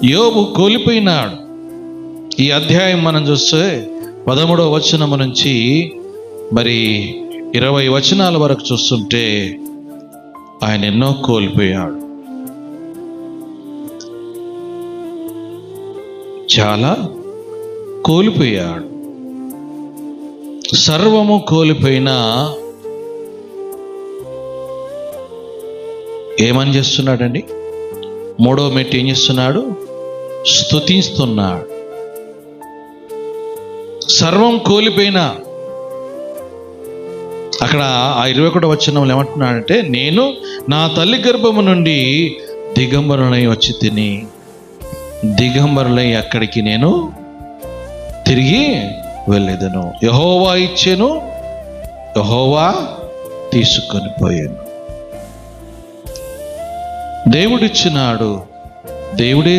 యోబు కోల్పోయినాడు. ఈ అధ్యాయం మనం చూస్తే 13వ వచనం నుంచి మరి 20 వచనాల వరకు చూస్తుంటే ఆయన ఎన్నో కోల్పోయాడు. చాలా కోల్పోయాడు. సర్వము కోల్పోయినా ఏమని చేస్తున్నాడండి? 3వ మెట్టు ఏం చేస్తున్నాడు? స్తుతిస్తున్నాడు. సర్వం కోల్పోయినా అక్కడ ఆ 21వ వచనంలో ఏమంటున్నాడంటే, నేను నా తల్లి గర్భము నుండి దిగంబరులై వచ్చి తిని, దిగంబరులై అక్కడికి నేను తిరిగి వెళ్ళేదను. యెహోవా ఇచ్చెను, యెహోవా తీసుకొని పోయాను. దేవుడిచ్చినాడు, దేవుడే